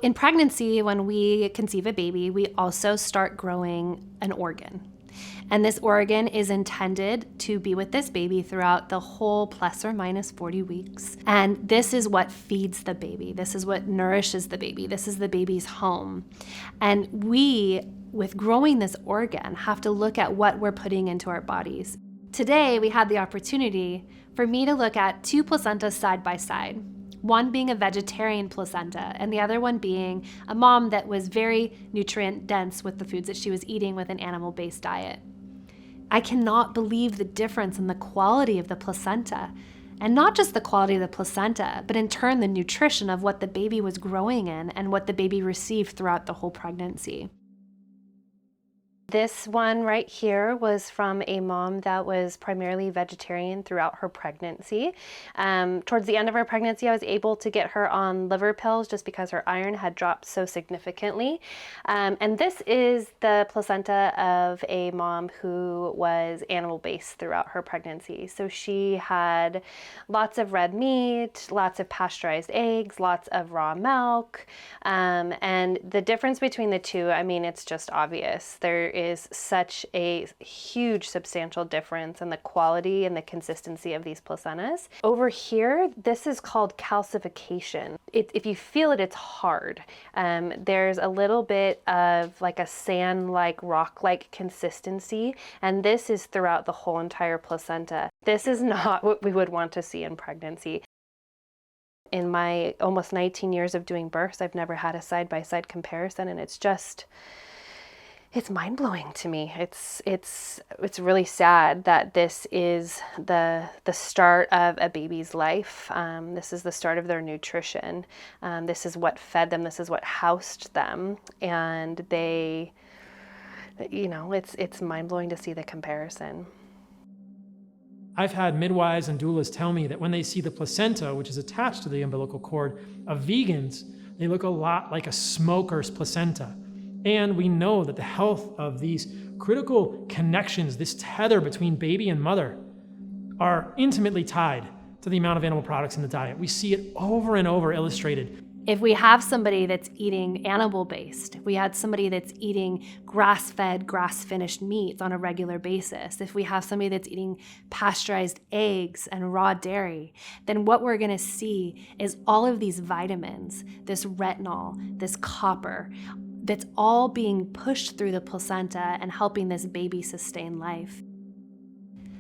In pregnancy, when we conceive a baby, we also start growing an organ. And this organ is intended to be with this baby throughout the whole plus or minus 40 weeks. And this is what feeds the baby. This is what nourishes the baby. This is the baby's home. And we, with growing this organ, have to look at what we're putting into our bodies. Today, we had the opportunity for me to look at two placentas side by side. One being a vegetarian placenta, and the other one being a mom that was very nutrient dense with the foods that she was eating with an animal-based diet. I cannot believe the difference in the quality of the placenta. And not just the quality of the placenta, but in turn the nutrition of what the baby was growing in and what the baby received throughout the whole pregnancy. This one right here was from a mom that was primarily vegetarian throughout her pregnancy. Towards the end of her pregnancy, I was able to get her on liver pills just because her iron had dropped so significantly. And this is the placenta of a mom who was animal-based throughout her pregnancy. So she had lots of red meat, lots of pasteurized eggs, lots of raw milk. And the difference between the two, I mean, it's just obvious. There is such a huge substantial difference in the quality and the consistency of these placentas. Over here, this is called calcification. If you feel it, it's hard. There's a little bit of like a sand-like, rock-like consistency, and this is throughout the whole entire placenta. This is not what we would want to see in pregnancy. In my almost 19 years of doing births, I've never had a side-by-side comparison, and it's mind-blowing to me. It's really sad that this is the start of a baby's life. This is the start of their nutrition. This is what fed them. This is what housed them. And they, it's mind-blowing to see the comparison. I've had midwives and doulas tell me that when they see the placenta, which is attached to the umbilical cord of vegans, they look a lot like a smoker's placenta. And we know that the health of these critical connections, this tether between baby and mother, are intimately tied to the amount of animal products in the diet. We see it over and over illustrated. If we have somebody that's eating animal-based, if we had somebody that's eating grass-fed, grass-finished meats on a regular basis, if we have somebody that's eating pasteurized eggs and raw dairy, then what we're gonna see is all of these vitamins, this retinol, this copper, that's all being pushed through the placenta and helping this baby sustain life.